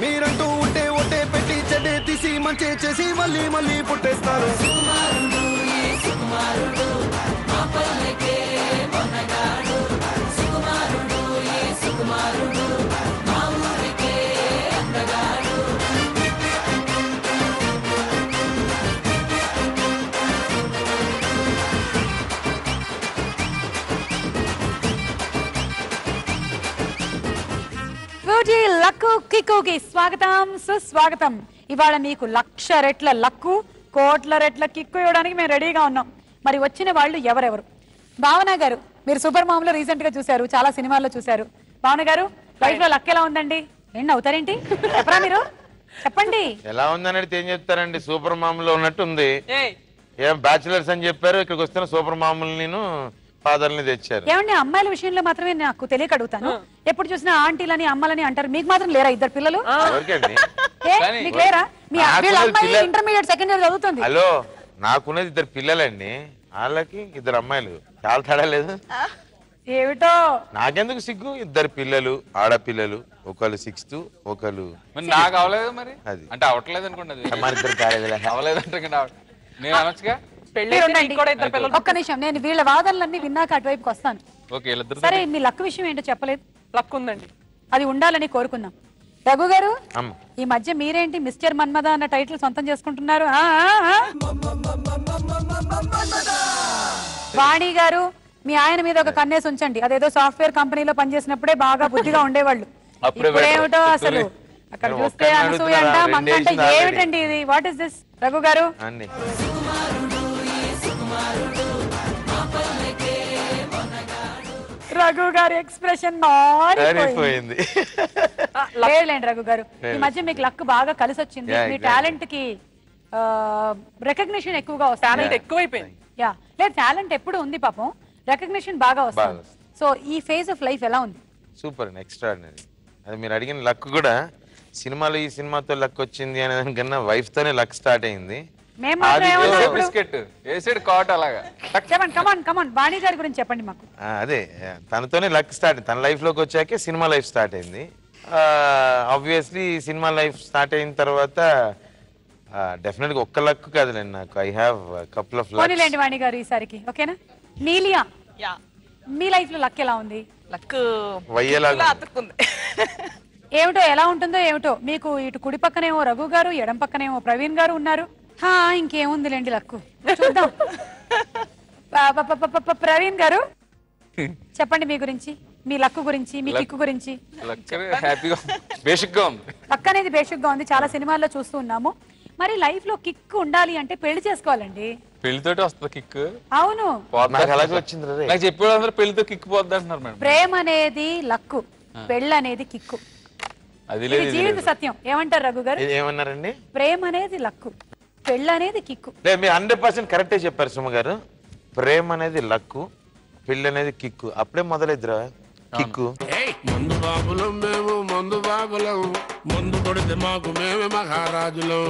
మీరంటూ ఉంటే ఒట్టే పెట్టి చెడ్డే తీసి మంచి చేసి మళ్ళీ మళ్ళీ పుట్టేస్తారు. లక్కు కిక్కుకి స్వాగతం సుస్వాగతం. ఇవాళ మీకు 1,00,000 రెట్ల లక్కు, కోట్ల రెట్ల కిక్కు ఇవ్వడానికి మేము రెడీగా ఉన్నాం. మరి వచ్చిన వాళ్ళు ఎవరెవరు? భావన గారు, మీరు సూపర్ మామ్ లో రీసెంట్ గా చూసారు, చాలా సినిమాల్లో చూసారు. భావన గారు, లైఫ్ లో లక్ ఎలా ఉందండి? ఏంటి అవుతారేంటి? చెప్పరా మీరు, చెప్పండి. ఎలా ఉందనేది ఏం చెప్తారండి? సూపర్ మామ్ లో ఉన్నట్టు ఉంది. ఏం బ్యాచులర్స్ అని చెప్పారు, ఇక్కడికి వస్తున్న సూపర్ మామూలు నేను ఫాదర్ని తెచ్చారు. ఏమండి, అమ్మాయిల విషయంలో మాత్రమే నాకు తెలియక అడుగుతాను. ఎప్పుడు చూసినా ఆంటీలని అమ్మలని అంటారు, మీకు మాత్రం లేరా ఇద్దరు పిల్లలు? మీకు లేరా? మీ అమ్మాయి ఇంటర్మీడియట్ సెకండ్ ఇయర్ చదువుతుంది. హలో, నాకున్నది 2 పిల్లలండి, వాళ్ళకి 2 అమ్మాయిలు. చాలా తేడా లేదు? ఏమిటో నాకెందుకు సిగ్గు? 2 పిల్లలు, ఆడపిల్లలు, ఒకళ్ళు 6th, ఒకళ్ళు. నాకు అవలేదు మరి, అది అంటే అవట్లేదు అనుకోండి. అవలేదంటే నేను అనొచ్చుగా. ఒక్క నిమిషం, నేను వీళ్ళ వాదనలన్నీ విన్నాక అటువైపుకి వస్తాను. సరే, మీ లక్ విషయం ఏంటో చెప్పలేదు. లక్ ఉందండి, అది ఉండాలని కోరుకుందాం. రఘు గారు, ఈ మధ్య మీరేంటి మిస్టర్ మన్మద అన్న టైటిల్ సొంతం చేసుకుంటున్నారు? వాణి గారు, మీ ఆయన మీద ఒక కన్నేసి ఉంచండి. అదేదో సాఫ్ట్వేర్ కంపెనీలో పనిచేసినప్పుడే బాగా బుద్ధిగా ఉండేవాళ్ళు. ఇప్పుడేమిటో అసలు అక్కడ చూస్తే అనసూయ అంట, మంకంట, ఏమిటండి ఇది? What is this? రఘు గారు, రఘు గారి ఎక్స్ప్రెషన్ మారిపోయింది. లేదులేండి రఘు గారు, ఈ మధ్య మీకు లక్ బాగా కలిసి వచ్చింది. మీ టాలెంట్ కి రికగ్నిషన్ ఎక్కువగా వస్తుంది. ఎక్కువైపోయింది. యా, లేదు, టాలెంట్ ఎప్పుడు ఉంది పాపం, రికగ్నిషన్ బాగా వస్తుంది. సో ఈ ఫేజ్ ఆఫ్ లైఫ్ ఎలా ఉంది? సూపర్ అండి, ఎక్స్ట్రాడినరీ. అది మీరు అడిగిన లక్ కూడా సినిమాలో ఈ సినిమాతో లక్ వచ్చింది అనే దానికన్నా వైఫ్ తోనే లక్ స్టార్ట్ అయింది. వాణి గారి గురించి చెప్పండి మాకు. అదే, తనతోనే లక్ స్టార్ట్. తన లైఫ్ లోకి వచ్చాకే సినిమా లైఫ్ స్టార్ట్ అయింది. ఆబ్వియస్లీ సినిమా లైఫ్ స్టార్ట్ అయిన తర్వాత డెఫినెట్ గా ఒక్క లక్ కాదులేండి నాకు. I have couple of lucks. పోనీలేండి వాణి గారు, ఈసారికి ఓకేనా? నీలియా, మీ లైఫ్ లో లక్ ఎలా ఉంది? లక్ వయ్యేలాగా ఏమిటో, ఎలా ఉంటుందో ఏమిటో. మీకు ఇటు కుడి పక్కనేమో రఘు గారు, ఎడం పక్కనేమో ప్రవీణ్ గారు ఉన్నారు. ఇంకేముందిలేండి లక్కు, చూద్దాం. ప్రవీణ్ గారు, చెప్పండి మీ గురించి, మీ లక్కు గురించి, మీ కిక్కు గురించి. లక్ అనేది బేసిక్ గా ఉంది, చాలా సినిమాల్లో చూస్తూ ఉన్నాము. మరి లైఫ్ లో కిక్ ఉండాలి అంటే పెళ్లి చేసుకోవాలండి. పెళ్లితోటి వస్తుంది కిక్. అవును, చెప్పేవాళ్ళందరూ పెళ్లితో కిక్ పోద్ది అంటున్నారు మేడం. ప్రేమ అనేది లక్కు, పెళ్లి అనేది కిక్కు. అది జీవిత సత్యం. ఏమంటారు రఘు గారు? ఏమన్నారండి? ప్రేమ అనేది లక్కు, పెళ్లి అనేది కిక్కు. మీరు 100% కరెక్టే చెప్పారు సుమ గారు. ప్రేమ అనేది లక్కు, పెళ్లి అనేది కిక్కు. అప్పుడే మొదలైద్దిరా కిక్కు. మందు బాబులం మేము, మందు బాబులం, మందు కొడితే మాకు మేమే మహారాజులు.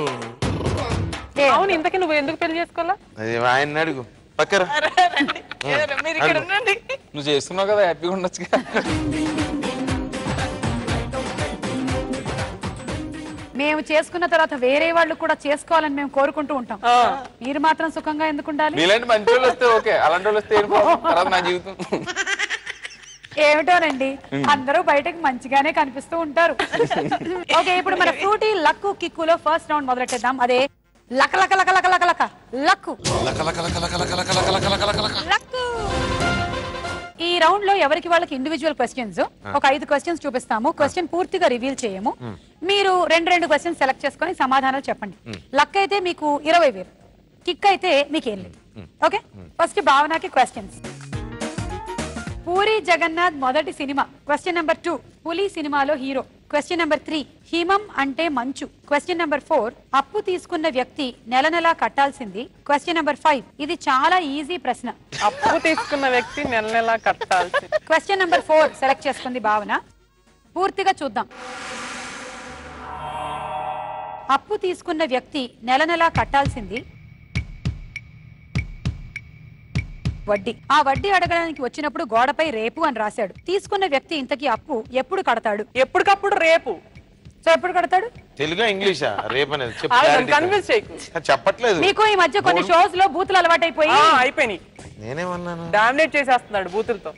అవును, ఇంతకీ నువ్వు ఎందుకు పెళ్లి చేసుకోవాలా? అది ఆయన అడుగు. పక్కరా, నువ్వు చేస్తున్నావు కదా, హ్యాపీగా ఉండొచ్చు. మేము చేసుకున్న తర్వాత వేరే వాళ్ళు కూడా చేసుకోవాలని మేము కోరుకుంటూ ఉంటాం. మీరు మాత్రం సుఖంగా ఎందుకు ఉండాలి? ఇలాంటి మంచి వాళ్ళు వస్తే ఓకే, అలాంటి వాళ్ళు వస్తే నా జీవితం ఏమిటోనండి, అందరూ బయటకు మంచిగానే కనిపిస్తూ ఉంటారు. ఓకే, ఇప్పుడు మన ఫ్రూటీ లక్కు కిక్కులో ఫస్ట్ రౌండ్ మొదలెట్టేద్దాం. అదే లక లక లక లక లక లక లక్కు. ఈ రౌండ్ లో ఎవరికి వాళ్ళకి ఇండివిజువల్ క్వశ్చన్స్, ఒక 5 క్వశ్చన్స్ చూపిస్తాము. క్వశ్చన్ పూర్తిగా రివీల్ చేయము. మీరు 2 క్వశ్చన్స్ సెలెక్ట్ చేసుకుని సమాధానాలు చెప్పండి. లక్ అయితే మీకు 20,000, కిక్ అయితే మీకేం లేదు. ఓకే, ఫస్ట్ భావనకి క్వశ్చన్స్. పూరి జగన్నాథ్ మొదటి సినిమా. క్వశ్చన్ నెంబర్ 2, పులి సినిమాలో హీరో. క్వశ్చన్ నెంబర్ 3, హిమం అంటే మంచు. క్వశ్చన్ నెంబర్ 4, అప్పు తీసుకున్న వ్యక్తి నెల నెలా కట్టాల్సింది. క్వశ్చన్ నెంబర్ 5, ఇది చాలా ఈజీ ప్రశ్న. అప్పు తీసుకున్న వ్యక్తి నెల నెలా కట్టాల్సింది. క్వశ్చన్ నెంబర్ 4 సెలెక్ట్ చేసుకుంది భావన. పూర్తిగా చూద్దాం. అప్పు తీసుకున్న వ్యక్తి నెల నెలా కట్టాల్సింది వడ్డీ. ఆ వడ్డీ అడగడానికి వచ్చినప్పుడు గోడపై రేపు అని రాశాడు. తీసుకున్న వ్యక్తి ఇంతకీ అప్పు ఎప్పుడు కడతాడు? ఎప్పటికప్పుడు రేపు. సో ఎప్పుడు కడతాడు? తెలుగా ఇంగ్లీషా రేపు అనేది కన్విన్స్ చేయకు. చెప్పట్లేదు. మీకు ఈ మధ్య కొన్ని షోస్ లో బూతులు అలవాటైపోయి అయిపోయినాయి. నేనేమన్నాను? డామినేట్ చేసేస్తున్నాడు బూతులతో.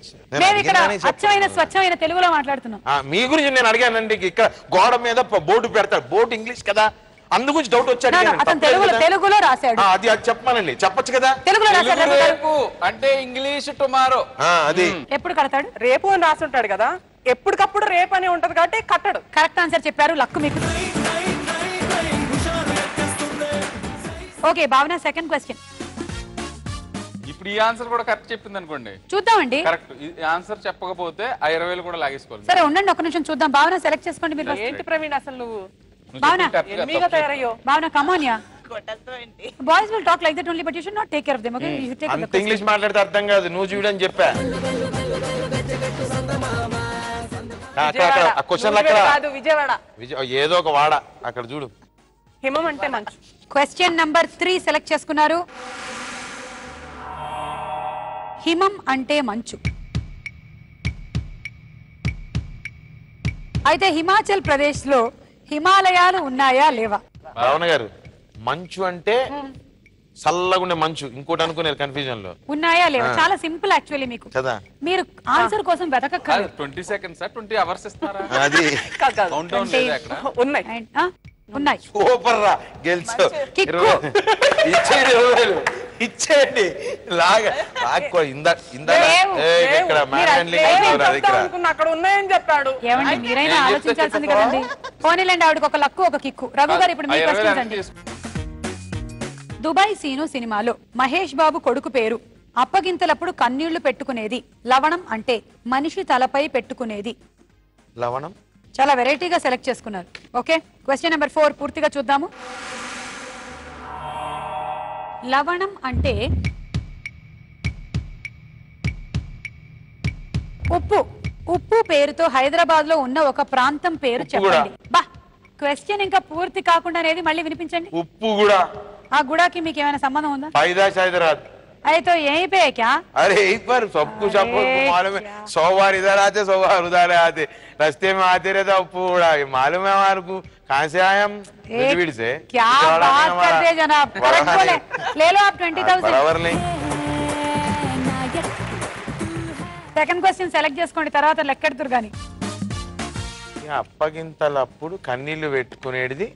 మేము ఇక్కడ అచ్చమైన స్వచ్ఛమైన తెలుగులో మాట్లాడుతున్నాం. మీ గురించి నేను అడిగానండి. ఇక్కడ గోడ మీద బోర్డు పెడతాడు, బోర్డు ఇంగ్లీష్ కదా, అందు గురించి డౌట్ వచ్చాడు. అతను తెలుగులో రాశాడు. అది చెప్పమానండి, చెప్పొచ్చు కదా. తెలుగులో రాశాడు అంటే ఇంగ్లీష్ టుమారో. అది ఎప్పుడు కడతాడు? రేపు అని రాసుంటాడు కదా, ఎప్పటికప్పుడు రేపు అని ఉంటది కాబట్టి కట్టడు. కరెక్ట్ ఆన్సర్ చెప్పారు. లక్కు మీకు. ఓకే భావన, సెకండ్ క్వశ్చన్. ఇప్పుడు ఈ ఆన్సర్ కూడా కరెక్ట్ చెప్పింది అనుకోండి, చూద్దామండి. కరెక్ట్ ఆన్సర్ చెప్పకపోతే ఆ 20,000 కూడా లాగేసుకోవాలి. సరే ఉండండి, ఒక నిమిషం చూద్దాం. భావన సెలెక్ట్ చేసుకోండి మీరు. ఏంటి ప్రవీణ్ అసలు నువ్వు భావన ఎనిమిగా తయారయ్యో. భావన కమాన్యా. Boys will talk like that only, but you should not take care of them. Okay, you should take care of అంత ఇంగ్లీష్ మాట్లాడితే అర్థం కాదు. నువ్వు చూడని చెప్పా. విజయవాడ ఏదో ఒక వాడ అక్కడ చూడు. హిమం అంటే మంచు. క్వశ్చన్ నంబర్ 3 సెలెక్ట్ చేసుకున్నారు. హిమం అంటే మంచు. అయితే హిమాచల్ ప్రదేశ్ లో హిమాలయాలు ఉన్నాయా లేవా? భావన గారు, మంచు అంటే చల్లగుండే మంచు, ఇంకోటి అనుకున్నారు కన్ఫ్యూజన్ లో. ఉన్నాయా లేవా? చాలా సింపుల్ యాక్చువల్లీ. మీకు కదా, మీరు ఆన్సర్ కోసం వెతకక్కర్లేదు. 20 seconds 20 hours ఇస్తారా? అది కౌంట్ డౌన్ లేదు అక్కడ. ఉన్నాయి ఉన్నాయి. సూపర్ రా, గెలిచో. కిక్కు. ఇచ్చేయండి 20,000 ఇచ్చేయండి. లాగా లాక్కో. అక్కడ ఉన్నాయని చెప్పాడు. ఏమండి మీరైనా ఆలోచించాల్సింది కదండి. పోనీలేండి, ఆవిడకి ఒక లక్కు ఒక కిక్కు. రఘు గారు ఇప్పుడు మీ క్వశ్చన్స్ అండి. దుబాయ్ సీను సినిమాలో మహేష్ బాబు కొడుకు పేరు అప్పగింతలప్పుడు కన్నీళ్లు పెట్టుకునేది లవణం అంటే మనిషి తలపై పెట్టుకునేది. లవణం. చాలా వెరైటీగా సెలెక్ట్ చేసుకున్నారు. ఓకే, క్వశ్చన్ నెంబర్ 4 పూర్తిగా చూద్దాము. లవణం అంటే ఉప్పు. ఉప్పు పేరుతో హైదరాబాద్ లో ఉన్న ఒక ప్రాంతం పేరు చెప్పండి. బా, క్వశ్చన్ ఇంకా పూర్తి కాకుండా అనేది మళ్ళీ వినిపించండి. ఉప్పు కూడా. ఆ గుడాకి మీకు ఏమైనా సంబంధం ఉందా? हैदराबाद। अरे तो यहीं पे है क्या? अरे एक बार सब कुछ आपको मालूम है। 100 बार इधर आते 100 बार उधर आते, रास्ते में आते रहता पूरा मालूम है हमारे को। कहाँ से आए हम? बीड़ से। क्या बात करते जनाब, करेक्ट बोले। ले लो आप 20,000 बराबर नहीं। సెకండ్ క్వశ్చన్ సెలెక్ట్ చేసుకోండి, తర్వాత లెక్కెడుతురు గాని. అప్పగింతలప్పుడు కన్నీళ్లు పెట్టుకునేది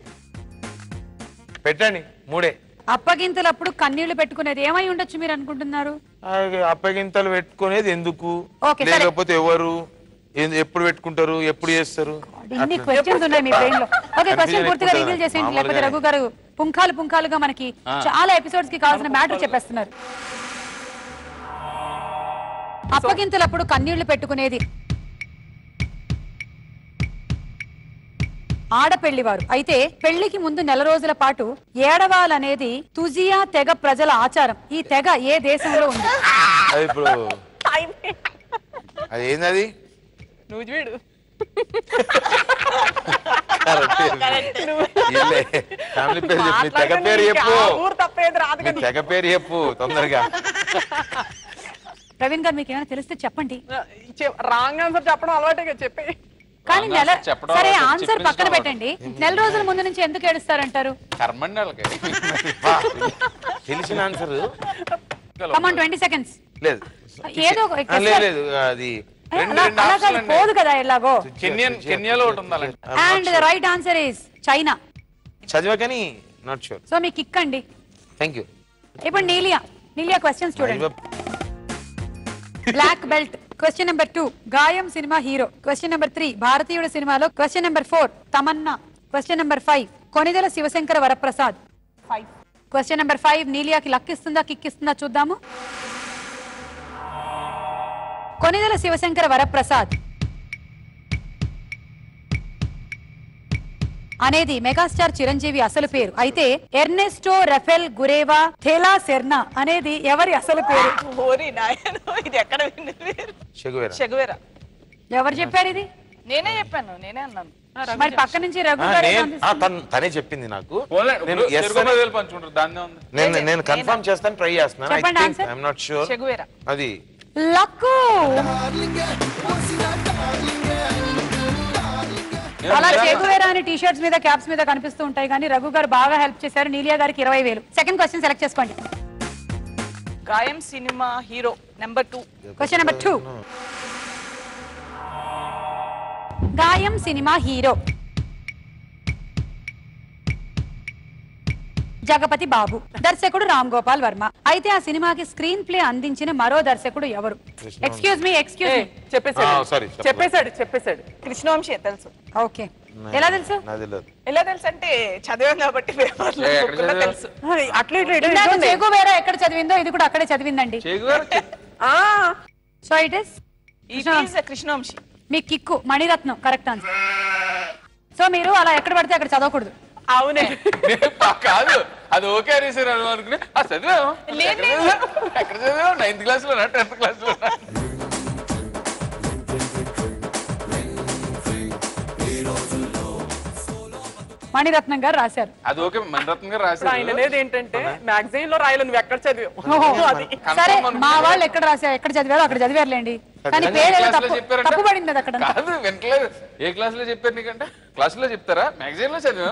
పెట్టండి. 3 అప్పగింతలప్పుడు కన్నీళ్లు పెట్టుకునేది ఏమై ఉండొచ్చు మీరు అనుకుంటున్నారు? అప్పగింతలు పెట్టుకునేది ఎందుకు, ఓకే, సరే. లేకపోతే ఎవరు, ఎప్పుడు పెట్టుకుంటారు, ఎప్పుడు చేస్తారు? ఇన్ని క్వశ్చన్స్ ఉన్నాయి మీ బ్రెయిన్ లో. ఓకే, క్వశ్చన్ పూర్తిగా రివీల్ చేసేయండి, లేకపోతే రఘు గారు పుంఖాలుగా మనకి చాలా ఎపిసోడ్స్ కి కావాల్సిన మ్యాటర్ చెప్పేస్తున్నారు. అప్పగింతలప్పుడు కన్నీళ్లు పెట్టుకునేది ఆడపెళ్లివారు. అయితే పెళ్లికి ముందు నెల రోజుల పాటు ఏడవాలనేది తుజియా తెగ ప్రజల ఆచారం. ఈ తెగ ఏ దేశంలో ఉంది? ఇప్పుడు అది ఏంది? నువ్వు చూడు. ఫ్యామిలీ పేరు చెప్పు, తెగ పేరు చెప్పు, తప్పేది రాదు. తెగ పేరు చెప్పు తొందరగా. ప్రవీణ్ గారు మీకు ఏమైనా తెలిస్తే చెప్పండి. రాంగ్ ఆన్సర్ చెప్పడం అలవాటే చెప్పి. కానీ సరే ఆన్సర్ పక్కన పెట్టండి, నెల రోజుల ముందు నుంచి ఎందుకు ఏడుస్తారంటారు? తెలిసిన ఆన్సర్. Come on 20 seconds. లేదు ఏదో లేదు, అది పోదు కదా ఎలాగో. కెన్యాలో ఉంటుంది. And the right answer is China. చదివా కానీ నాట్ షూర్. సో మీకు కిక్ అండి. Thank you. ఇప్పుడు నీలియా క్వశ్చన్స్ చూడండి. Black belt. Question number 2 Gaayam cinema hero. Question number 3 Bharateeyudu సినిమాలో. Question number 4 Tamannaah. Question number 5 Konidela Siva Sankara Vara Prasad. Question number 5 నీలియాకి లక్ ఇస్తుందా కిక్ ఇస్తుందా చూద్దాము. కొనిదెల శివశంకర వరప్రసాద్ అనేది మెగాస్టార్ చిరంజీవి అసలు పేరు. అయితే ఎర్నెస్టో రఫెల్ గురేవా థేలా సెర్నా అనేది ఎవరి అసలు పేరు? ఇది ఎక్కడ షెగువేరా. ఎవరు చెప్పారు ఇది? నేనే చెప్పాను, నేనే అన్నాను. మరి పక్క నుంచి రఘు గారు తనే చెప్పింది నాకు. నేను కన్ఫర్మ్ చేస్తాను, ట్రై చేస్తున్నాను. I'm not sure. అది లక్కు. అలా చెగువేరా అని టీ షర్ట్స్ మీద క్యాప్స్ మీద కనిపిస్తూ ఉంటాయి కానీ రఘు గారు బాగా హెల్ప్ చేశారు. నీలియా గారికి 20,000. సెకండ్ క్వశ్చన్ సెలెక్ట్ చేసుకోండి. గాయం cinema hero number 2. Question number 2. Gaayam cinema hero Jagapathi బాబు, దర్శకుడు రామ్ గోపాల్ వర్మ. అయితే ఆ సినిమాకి స్క్రీన్ ప్లే అందించిన మరో దర్శకుడు ఎవరు? ఎక్స్క్యూజ్ మీ చెప్పేశాడు. కృష్ణవంశీ తెలుసు. ఓకే, ఎలా తెలుసు? ఎలా తెలుసు అంటే చదివాం కాబట్టి తెలుసు. చెగువేరా ఎక్కడ చదివిందో ఇది కూడా అక్కడే చదివిందండి. So it is Krishnavamsi. మీ kick Maniratnam correct answer. So మీరు అలా ఎక్కడ పడితే అక్కడ చదవకూడదు. అవునే కాదు, అది ఓకే అనేసారు అనుకుని చదివాము. ఎక్కడ చదివాము? 9th క్లాస్ లో 10th క్లాస్ లో. మణిరత్నం గారు రాశారు. అది ఓకే, మణిరత్నం గారు రాశారు. ఆయన అనేది ఏంటంటే మ్యాగజైన్ లో రాయాలి, నువ్వు ఎక్కడ చదివావు. సరే, మా వాళ్ళు ఎక్కడ రాశారు, ఎక్కడ చదివారో అక్కడ చదివారులేండి. కానీ పేరు తప్పు పడింది అక్కడ. కాదు, వినట్లేదు. ఏ క్లాస్ లో చెప్పారు నీకంటే? క్లాస్ లో చెప్తారా? మ్యాగజైన్ లో చదివా.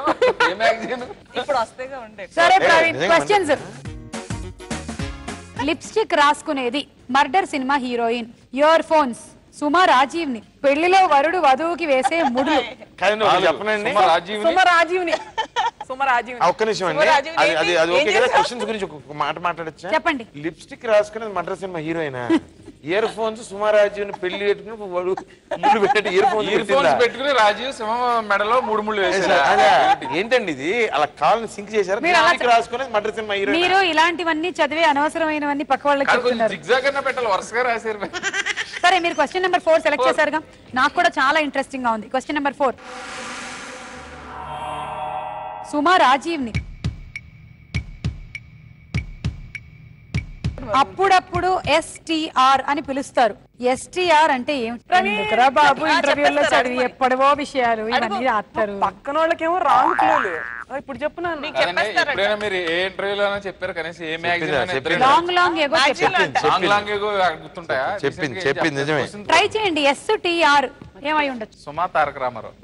ఏ మ్యాగజైన్? ఇప్పుడు వస్తేగా ఉండే. సరే ప్రవీణ్, క్వశ్చన్స్. లిప్స్టిక్ రాసుకునేది murder cinema heroine. Ear phones Suma రాజీవ్ని. పెళ్లిలో వరుడు వధువుకి వేసే ముడులు. చెప్పనండి. ఒక్క నిమిషం అండి, అది ఓకే కదా. క్వశ్చన్స్ గురించి ఒక మాట మాట్లాడచ్చా? చెప్పండి. లిప్స్టిక్ రాసుకునేది మర్డర్ సినిమా హీరోయినా? ఇయర్ ఫోన్స్ సుమారాజీవ్ని పెళ్లి పెట్టుకుని ముళ్ళు పెట్టి ఇయర్ ఫోన్స్ పెట్టుకుని రాజీవ్ సింహ మెడలో 3 ముళ్ళు వేసారు. ఏంటండి ఇది? అలా కాల్ని సింక్ చేశారు. రాసుకునేది మర్డర్ సినిమా హీరోయిన్. మీరు ఇలాంటివన్నీ చదివే అనవసరమైనవన్నీ పక్క వాళ్ళకి చెప్తున్నారు. జిగ్జాగ్ అన్న పెట్టాలి, వరుసగా రాశారు. సరే, మీరు క్వశ్చన్ నెంబర్ 4 సెలెక్ట్ చేశారుగా. నాకు కూడా చాలా ఇంట్రెస్టింగ్ గా ఉంది. Question number 4. సుమా రాజీవ్ని అప్పుడప్పుడు STR అని పిలుస్తారు. STR అంటే ఏమిటి? బాబు ఇంటర్వ్యూలో చదివి ఎప్పుడవో విషయాలు ఇవన్నీ రాస్తారు. పక్కన వాళ్ళకేమో రాంగ్ క్లూలు. ఇప్పుడు చెప్పున్నాను. ఎప్పుడైనా మీరు ఏ ఇంటర్వ్యూలో చెప్పారు కనీసం? ఏ మ్యాగజైన్? లాంగ్ ఏగో గుర్తుంటాయా? చెప్పింది నిజమే. ట్రై చేయండి. STR ఏమై ఉండొచ్చు? సుమా తారక రామారావు.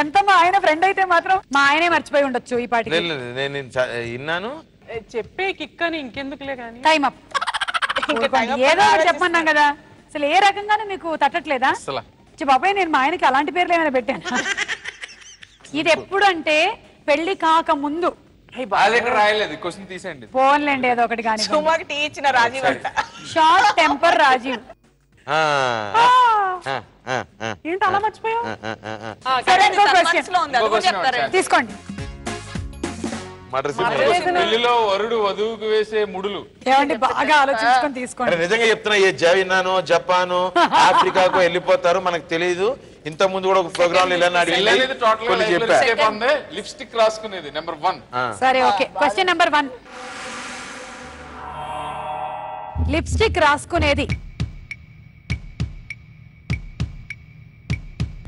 ఎంత మా ఆయన ఫ్రెండ్ అయితే మాత్రం మా ఆయనే మర్చిపోయి ఉండొచ్చు ఈ పాటికి. నేను విన్నాను. చెప్పే కిక్ అని ఇంకెందుకులే కానీ. Time up. ఏదో ఒకటి చెప్పన్నాం కదా. అసలు ఏ రకంగానూ మీకు తట్టట్లేదా? బాబాయ్, నేను మా ఆయనకి అలాంటి పేర్లు ఏమైనా పెట్టాను? ఇది ఎప్పుడు అంటే పెళ్లి కాక ముందు. రాయలేదు, క్వశ్చన్ తీసేయండి. ఫోన్లేండి ఏదో ఒకటి కానీ. Short temper Rajiv. ఏంటి అలా మర్చిపోయావు? తీసుకోండి. పెళ్లిలో వరుడు వధువుకు వేసే ముడులు. ఏమండి, బాగా ఆలోచించుకొని తీసుకోండి. నిజంగా చెప్తున్నా, ఏ జైనానో జపాను ఆఫ్రికాకు వెళ్ళిపోతారు, మనకు తెలియదు. ఇంత ముందు కూడా ఒక ప్రోగ్రామ్ లిప్స్టిక్ రాసుకునేది నెంబర్ 1. సరే, ఓకే. Question number 1. లిప్స్టిక్ రాసుకునేది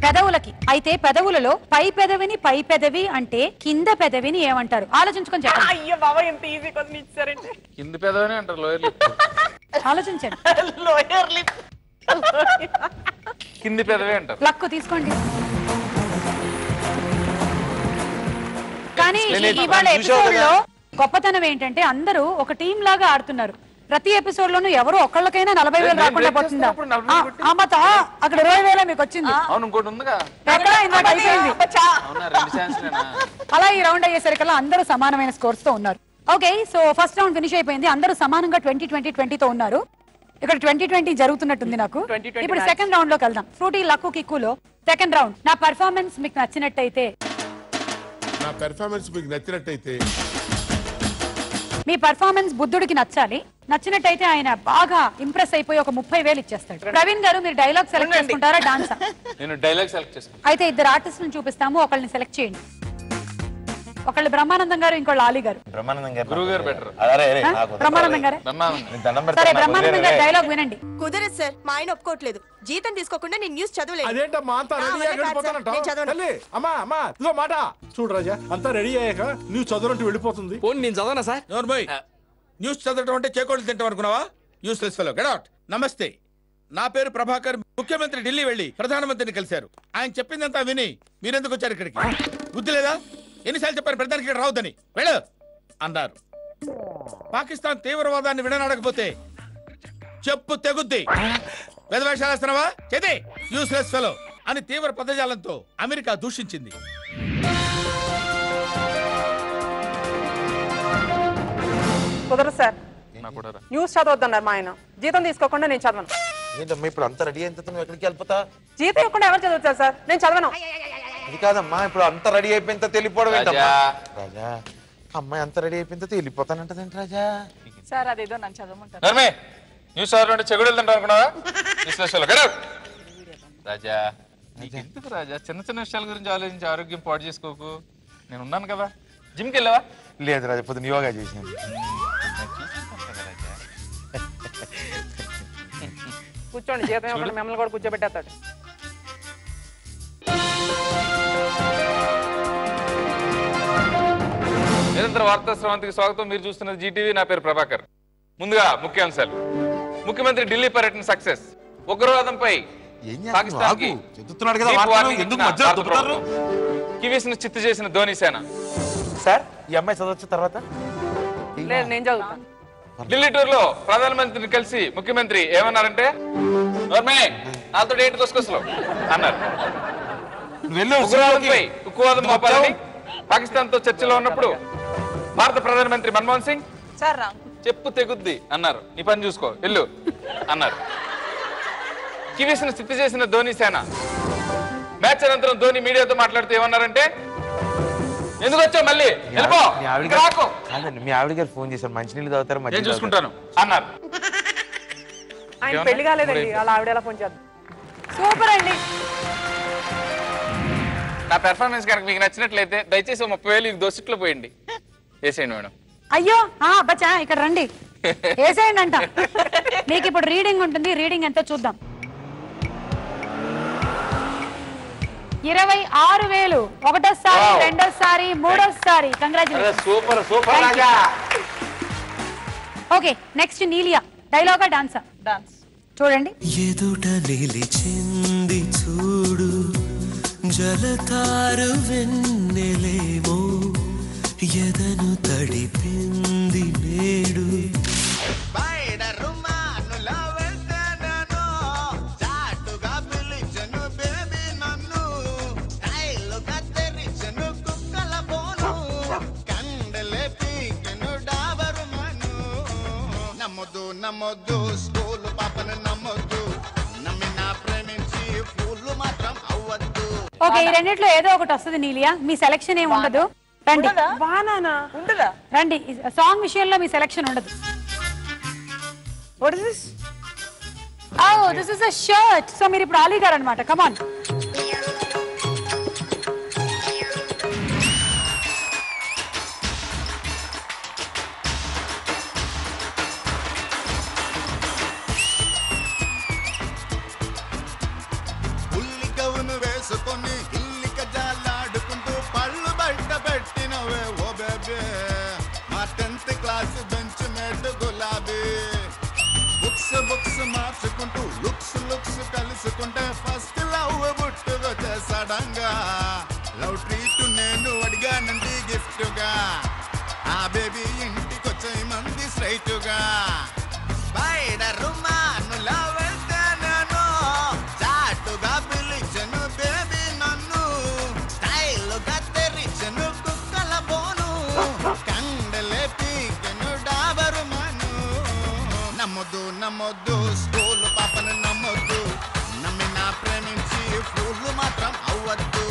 పెదవులకి. అయితే పెదవులలో పై పెదవిని పై పెదవి అంటే కింద పెదవిని ఏమంటారు? ఆలోచించుకొని చెప్పండి. అయ్యో బాబా, ఎంత ఈజీ క్వశ్చన్ ఇచ్చారండి. కింద పెదవిని అంటారు, లోయర్ లిప్. ఆలోచించండి. Lower lip. కింది పెదవి అంటారు. లక్కు తీసుకోండి. కానీ ఇవాళ ఎపిసోడ్ లో గొప్పతనం ఏంటంటే అందరూ ఒక టీం లాగా ఆడుతున్నారు. ప్రతి ఎపిసోడ్ లోను ఎవరు ఒక్కళ్ళకైనా 40,000 రాకుండా పోతుందా? అక్కడ 20,000 మీకు వచ్చింది. అలా ఈ రౌండ్ అయ్యేసరికల్లా అందరూ సమానమైన స్కోర్స్ తో ఉన్నారు. Okay, so first round finish అయిపోయింది. అందరూ సమానంగా 20-20 తో ఉన్నారు. ఇక్కడ 20-20 జరుగుతున్నట్టుంది నాకు. ఇప్పుడు సెకండ్ రౌండ్ లోకి వెళ్దాం. ఫ్రూటీ లక్కు కిక్కులో సెకండ్ రౌండ్. నా పర్ఫార్మెన్స్ మీకు నచ్చినట్టయితే, మీ పర్ఫార్మెన్స్ బుద్ధుడికి నచ్చాలి. నచ్చినట్టయితే ఆయన బాగా ఇంప్రెస్ అయిపోయి ఒక 30,000 ఇచ్చేస్తాడు. ప్రవీణ్ గారు, మీరు డైలాగ్ సెలెక్ట్ చేసుకుంటారా, డాన్సా? నేను డైలాగ్ సెలెక్ట్ చేసుకుంటా. అయితే 2 ఆర్టిస్టులను చూపిస్తాము, ఒకళ్ళని సెలెక్ట్ చేయండి. ఒకళ్ళు బ్రహ్మానందం గారు, ఇంకోళ్ళు ఆలి గారు. బ్రహ్మానందం గారు, గురువు గారు బెటర్. బ్రహ్మానందం గారే. సరే, బ్రహ్మానందం గారు డైలాగ్ వినండి. కుదరదు సార్, మా ఆయన ఒప్పుకోవట్లేదు. జీతం తీసుకోకుండా నేను న్యూస్ చదవలేదు. మాట చూడు రాజా, అంతా రెడీ అయ్యాక న్యూస్ చదవనంటూ వెళ్ళిపోతుంది. నేను చదవనా సార్? న్యూస్ చదవటం అంటే చేకోళ్ళు తింటాం అనుకున్నావా? News less fellow, get out. నమస్తే, నా పేరు ప్రభాకర్. ముఖ్యమంత్రి ఢిల్లీ వెళ్లి ప్రధానమంత్రిని కలిశారు. ఆయన చెప్పిందంతా విని మీరెందుకు వచ్చారు ఇక్కడికి? బుద్ధి లేదా? ఎన్నిసార్లు చెప్పారు ప్రధానికి ఇక్కడ రావద్దని? వెళ్ళు అన్నారు. పాకిస్తాన్ తీవ్రవాదాన్ని విడనాడకపోతే చెప్పు తెగుద్ది. వెధవేషాలేస్తున్నావా? చేతి యూస్లెస్ ఫెలో అని తీవ్ర పదజాలంతో అమెరికా దూషించింది. కుదరదు సార్. న్యూస్ చదవద్దన్నారు మా ఆయన. జీతం తీసుకోకుండా నేను చదవను. ఏంటమ్మా ఇప్పుడు అంత రెడీ అయిన తర్వాత ఎక్కడికి వెళ్ళిపోతా? జీతం ఇవ్వకుండా ఎవరు చదువుతారు సార్? నేను చదవను. అది కాదమ్మా, ఇప్పుడు అంత రెడీ అయిపోయిన తర్వాత వెళ్ళిపోవడం ఏంటమ్మా? రాజా, అమ్మాయి అంత రెడీ అయిపోయిన తర్వాత వెళ్ళిపోతానంటదేంటి రాజా? సార్ అదేదో నన్ను చదవమంటారు. న్యూస్ చదవాలంటే చెగుడు తింటారు అనుకున్నావా? రాజా నీకెందుకు రాజా చిన్న చిన్న విషయాల గురించి ఆలోచించి ఆరోగ్యం పాడు చేసుకోకు. నేను ఉన్నాను కదా. జిమ్కి వెళ్ళావా? లేదు రాజా, పొద్దున యోగా చేసాను. కూర్చోండి. జీతం ఇవ్వకుండా మిమ్మల్ని కూడా కూర్చోబెట్టేస్తాడు. నిరంతర వార్తా శ్రవంతికి స్వాగతం. మీరు చూస్తున్నది జీటీవీ. నా పేరు ప్రభాకర్. ముందుగా ముఖ్యాంశాలు. ముఖ్యమంత్రి ఢిల్లీ పర్యటన సక్సెస్. ఉగ్రవాదంపై కివీస్ను చిత్తు చేసిన ధోని సేన. సార్ ఈ అమ్మాయి చదవచ్చు తర్వాత? లేదు నేను చదువుతాను. ఢిల్లీ టూర్ లో ప్రధానమంత్రిని కలిసి ముఖ్యమంత్రి ఏమన్నారంటే నాతో డేట్ కొసుకొసలు అన్నారు. ఉగ్రవాదంపై ఉక్కువాదం మోపాలని పాకిస్తాన్ తో చర్చలో ఉన్నప్పుడు భారత ప్రధానమంత్రి మన్మోహన్ సింగ్ చెప్పు తెగుద్ది అన్నారు. నీ పని చూసుకో వెళ్ళు అన్నారు. కివీస్ ను స్థితి చేసిన ధోని సేన. మ్యాచ్ అనంతరం ధోని మీడియాతో మాట్లాడుతూ ఏమన్నారంటే ఎందుకు వచ్చావు మళ్ళీ వెళ్ళిపో రాకు. మీ ఆవిడ గారు ఫోన్ చేశారు, మంచినీళ్ళు తాగుతారు నేను చూసుకుంటాను అన్నారు. ఆయన పెళ్లి కాలేదండి, అలా ఆవిడ ఎలా ఫోన్ చేద్దాం. సూపర్ అండి. నా పెర్ఫార్మెన్స్ కనుక మీకు నచ్చినట్లయితే దయచేసి 30,000 దోసిట్లో పోయండి. వేసేయండి మేడం. అయ్యో బచ్చా ఇక్కడ రండి, వేసేయండి అంట. మీకు ఇప్పుడు రీడింగ్ ఉంటుంది, రీడింగ్ ఎంతో చూద్దాం. 26,000 ఒకటోసారి, రెండోసారి, మూడోసారి. Congratulation. Super super Raja. Okay, next Neelia. డైలాగా డాన్సా? డాన్స్ చూడండి. ఎదుట నిలిచింది చూడు జలతారు వెన్నెలేమో ఎదను తడిపింది నేడు. నమ్మొద్దు స్కూల్ పాపను నమ్మొద్దు, నమ్మినా ప్రేమించి ఫూలు మాత్రం అవ్వద్దు. ఓకే, ఈ రెండిట్లో ఏదో ఒకటి వస్తుంది నీలియా. మీ సెలక్షన్ ఏమి ఉండదు. రండి రండి. సాంగ్ విషయంలో మీ సెలక్షన్ ఉండదు. What is this? Oh this is a shirt. So మీరు ఇప్పుడు ఆలీ గారు అన్నమాట. Come on. వేసుకొని ఇల్లిక జాలాడుకుంటూ పళ్ళు బయట పెట్టినవే ఓ బేబీ, మా 10th క్లాస్ బెంచ్ మేట్ గులాబీ. బుక్స్ మార్చుకుంటూ లుక్స్ కలుసుకుంటే ఫస్ట్ లవ్ బుట్టుకొచ్చే సడంగా. లవ్ ట్రీట్ నేను అడిగానండి గిఫ్ట్ గా, ఆ బేబీ ఇంటికొచ్చే మంది స్ట్రైట్ గా. బయట రుమానులా వెళ్తే నేను చాటుగా పిలిచను బేబీ నన్ను, స్టైల్గా తెరిచను కుక్కల బోను, కండలే పీకెను డాబరు మను. నమ్మొద్దు స్కూల్ పాపను నమ్మొద్దు, నమ్మినా ప్రేమించి ఫూలు మాత్రం అవ్వద్దు.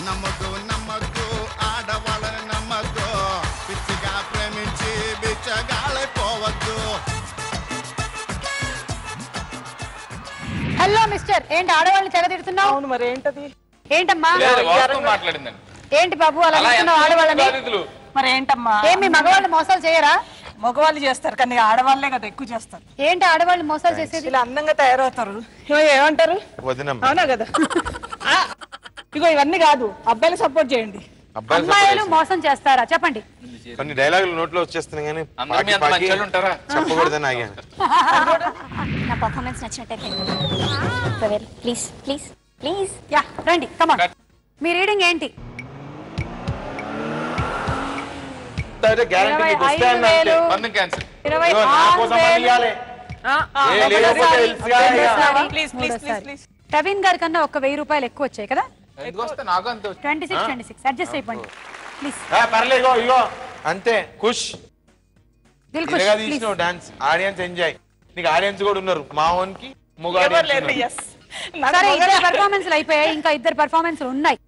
నమ్మొద్దు ఆడవాళ్ళని నమ్మొద్దు, పిచ్చిగా ప్రేమించి బిచ్చగాళ్ళైపోవద్దు. హలో మిస్టర్, ఏంటి ఆడవాళ్ళని తెగ తిడుతున్నావు? అవును మరి ఏంటది? ఏంటమ్మా మాట్లాడిందండి. ఏంటి బాబు అలా తిడుతున్నావు ఆడవాళ్ళని? మరి ఏంటమ్మా, ఏమి మగవాళ్ళు మోసాలు చేయరా? మగవాళ్ళు చేస్తారు కానీ ఆడవాళ్లే కదా ఎక్కువ చేస్తారు. ఏంటి ఆడవాళ్ళు మోసాలు చేసేది? ఇలా అందంగా తయారవుతారు. ఏమంటారు? అవునా కదా. ఇగో ఇవన్నీ కాదు, అబ్బాయిలు సపోర్ట్ చేయండి. అమ్మాయిలు మోసం చేస్తారా చెప్పండి. కొన్ని డైలాగులు నోట్లో వచ్చేస్తున్నాయి కానీ చెప్పకూడదని ఆగాను. నా పర్ఫార్మెన్స్ నచ్చినట్టయితే ప్లీజ్ ప్లీజ్ ప్లీజ్ యా రండి కమాన్. మీ రీడింగ్ ఏంటి? 25,000 ప్రవీణ్ గారి కన్నా ఒక 1000 రూపాయలు ఎక్కువ వచ్చాయి కదా? 26 అడ్జస్ట్ అయిపోండి ప్లీజ్. అంతే ఖుష్ డాన్స్ ఆడియన్స్ ఎంజాయ్. నీకు ఆడియన్స్ కూడా ఉన్నారు మా ఓన్కి సరే ఇద్దరు పర్ఫార్మెన్స్లు అయిపోయాయి, ఇంకా ఇద్దరు పర్ఫార్మెన్స్లు ఉన్నాయి.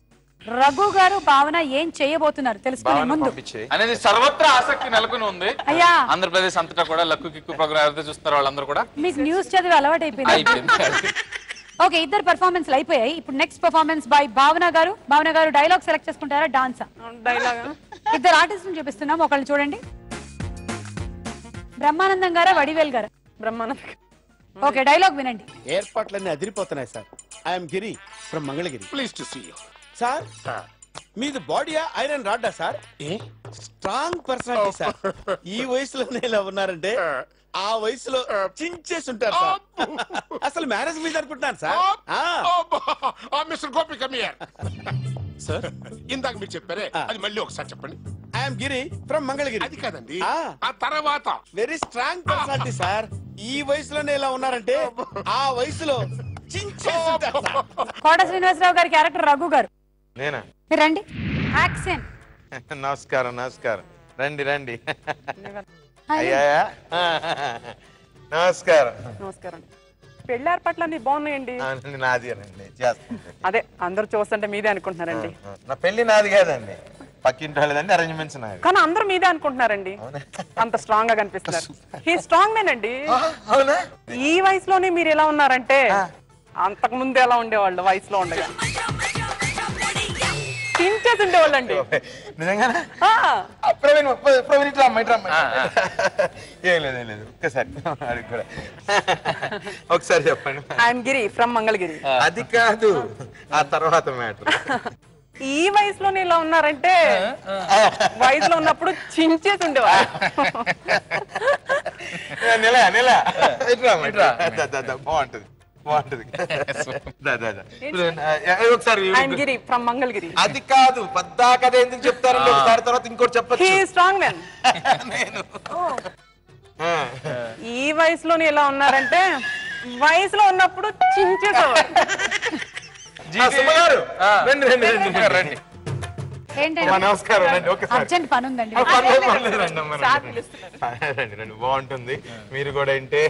రఘు గారు భావన ఏం చేయబోతున్నారు తెలుసుకునే ముందు అనేది సర్వత్రా ఆసక్తి నెలకొని ఉంది. అయ్యా ఆంధ్రప్రదేశ్ అంతటా కూడా లక్కు కిక్కు ప్రోగ్రామ్ ఎవరైతే చూస్తారో వాళ్ళందరూ కూడా మీకు న్యూస్ చదివి అలవాటు అయిపోయింది. ఓకే ఇద్దరు పర్ఫార్మెన్స్లు అయిపోయాయి. ఇప్పుడు నెక్స్ట్ పర్ఫార్మెన్స్ బై భావన గారు. భావన గారు డైలాగ్ సెలెక్ట్ చేసుకుంటారా డాన్సా? ఇద్దరు ఆర్టిస్ట్ చూపిస్తున్నాం, ఒకళ్ళు చూడండి. బ్రహ్మానందం గారా వడివేల్ గారా? బ్రహ్మానందం. ఓకే డైలాగ్ వినండి. ఏర్పాట్లన్నీ అదిరిపోతున్నాయి sir. I'm Giri from Mangalagiri. Please to see you sir. మీది బాడీయా ఐరన్ రాడ్డా సార్? Strong personality sir. ఈ వయసులోనే ఇలా ఉన్నారంటే ఆ వయసులో చించేసి ఉంటారు సార్. అసలు మ్యారేజ్ మీద అనుకుంటున్నాను sir. Mister Gopi come here. Sir ఇందాక మీరు చెప్పారే అది మళ్ళీ ఒకసారి చెప్పండి. I'm Giri from Mangalagiri. అది కాదండి ఆ తర్వాత. Very strong personality sir. ఈ వయసులోనే ఇలా ఉన్నారంటే ఆ వయసులో చించేసి ఉంటారు సార్. కోట శ్రీనివాసరావు గారి క్యారెక్టర్ రఘు గారు. నేనా? రండి యాక్షన్. నమస్కారం నమస్కారం. రండి రండి. అయ్యా నమస్కారం. నమస్కారం. పెళ్లి ఏర్పాట్లన్నీ బాగున్నాయండి. నాది అండి అదే అందరూ చూస్తుంటే మీదే అనుకుంటున్నారండి. నా పెళ్లి నాది కాదండి, పక్కింటి వాళ్ళదండి. అరేంజ్మెంట్స్ నాది. కానీ అందరూ మీదే అనుకుంటున్నారండి. అంత స్ట్రాంగ్ గా కనిపిస్తున్నారు. హీ స్ట్రాంగ్ మ్యాన్ అండి. ఈ వయసులోనే మీరు ఎలా ఉన్నారంటే అంతకు ముందు ఎలా ఉండేవాళ్ళు వయసులో ఉండగా చించేసి ఉండేవాళ్ళండి. నిజంగానే? ఏం లేదు ఏం లేదు ఒక్కసారి అడిగి కూడా ఒకసారి చెప్పండి. I'm Giri from Mangalagiri. అది కాదు ఆ తర్వాత మ్యాటర్. ఈ వయసులోనే ఇలా ఉన్నారంటే వయసులో ఉన్నప్పుడు చించేసి ఉండేవాళ్ళు. నెల నెల బాగుంటది బాగుంటది. ఒకసారి మంగళగిరి. అది కాదు పద్దాక ఎందుకు చెప్తారండి ఒకసారి తర్వాత ఇంకోటి చెప్పచ్చు. Strong man. ఈ వయసులోనే ఎలా ఉన్నారంటే వయసులో ఉన్నప్పుడు చించేసేవారు. రండి నమస్కారం. అర్జెంట్ పని ఉందండి. రండి బాగుంటుంది. మీరు కూడా ఏంటే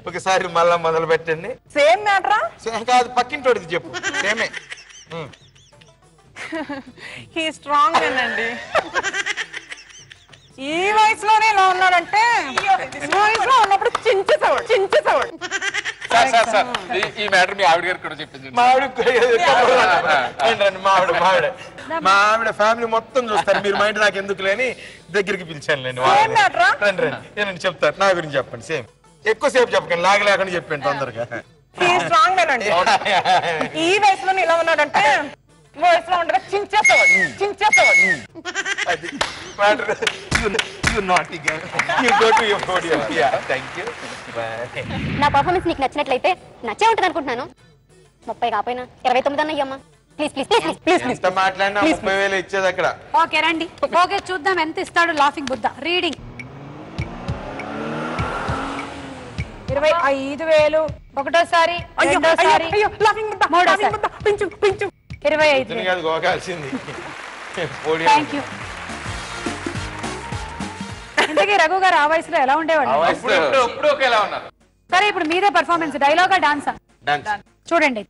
ఒకసారి మళ్ళా మొదలు పెట్టండి. సేమ్ మ్యాటరా? కాదు పక్కింటోడిది చెప్పు. సేమే. హీ స్ట్రాంగ్ అండి. ఈ వయసులోనే ఇలా ఉన్నాడంటే వయసులో ఉన్నప్పుడు చించేసేవాడు చించేసేవాడు. ఈ మ్యాటర్ మీ ఆవిడ గారు కూడా చెప్పింది. మా ఆవిడ ఫ్యామిలీ మొత్తం చూస్తారు. మీరు మైండ్ నాకు ఎందుకు లేని దగ్గరికి పిలిచాను లేండి. రండి రండి ఏనండి చెప్తారు నా గురించి చెప్పండి. సేమ్ ఎక్కువసేపు చెప్పకండి లాగ లేకుండా చెప్పండి తొందరగా. ఈ వయసులో ఇలా ఉన్నాడంటే వయసులో ఉండగా చించేసేవాడు చించేసేవాడు. నా పర్ఫార్మెన్స్ నీకు నచ్చినట్లయితే నచ్చే ఉంటుంది అనుకుంటున్నాను. 30 కాపోయినా 29 అన్న ఇయ్యమ్మా ప్లీజ్ ప్లీజ్ ప్లీజ్ ప్లీజ్. ఎంత మాట్లాడినా 30,000 ఇచ్చేది అక్కడ. ఓకే రండి. ఓకే చూద్దాం ఎంత ఇస్తాడు లాఫింగ్ బుద్ధ. రీడింగ్ 25,000 ఒకటోసారి రెండోసారి మూడోసారి 25,000 గోకాల్సింది. Thank you. ఇంతకీ రఘు గారు ఆ వయసులో ఎలా ఉండేవాడు? సరే ఇప్పుడు మీదే పర్ఫార్మెన్స్. డైలాగా డాన్సా? చూడండి.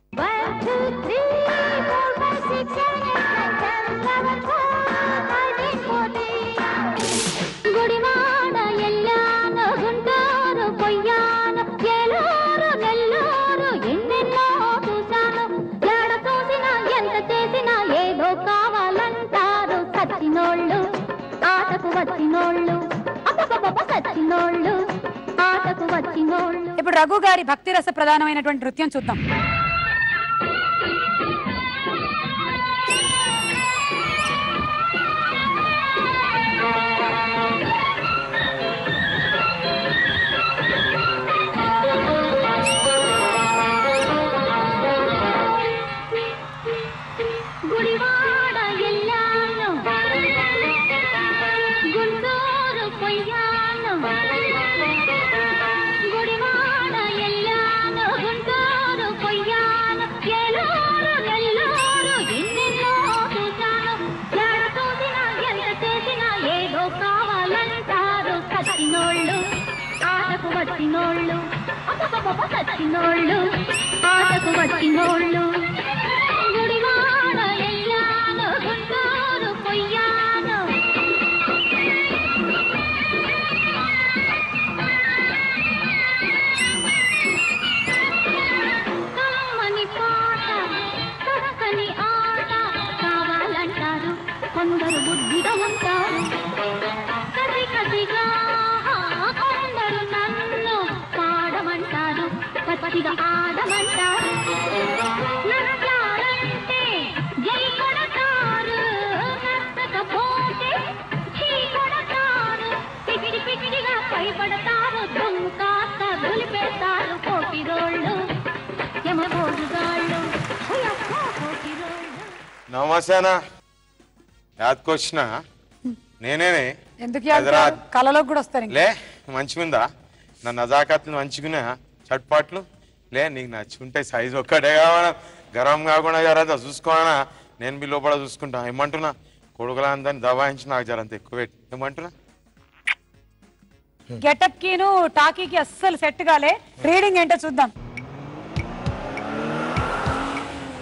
ఇప్పుడు రఘు గారి భక్తి రస ప్రధానమైనటువంటి నృత్యం చూద్దాం. వచ్చినోళ్ళు చచ్చినోళ్ళు ఆటకు వచ్చినోళ్ళు గుడివాడ ఎల్లాను గుంటూరు పొయ్యాను కమ్మని పాట తొక్కని ఆట కావాలంటారు కొందరు బుద్ధిగా ఉంటారు కసి కసిగా కొందరు నన్ను పాడమంటారు పచ్చిగా ఆడమంటారు నచ్చారంటే జై కొడతారు నచ్చకపోతే చీ కొడతారు పికిడి పికిడిగా పైపడతారు దొంగ కాస్త దులిపేస్తారు కోటిరోళ్ళు యమబోజుగాళ్ళు కోటిరోళ్ళు నమస్తేనా యాదకొచ్చిన నేనేనే ఎందుకు వెళ్తారు? కళలోకి కూడా వస్తారు ఇంకా. లే మంచిగుందా నా నజాకత్లు మంచిగున్నా చట్పాట్లు లే నీకు నచ్చుంటాయి సైజు ఒక్కటే కావాలా గరం కాకుండా జరంతా చూసుకోవాలా నేను మీ లోపల చూసుకుంటా ఏమంటున్నా కొడుకులా అందరిని దబాయించి నాకు జరంత ఎక్కువ పెట్టి ఏమంటున్నా గెటప్ కిను టాకీకి అస్సలు సెట్ కాలే. రీడింగ్ ఏంటో చూద్దాం.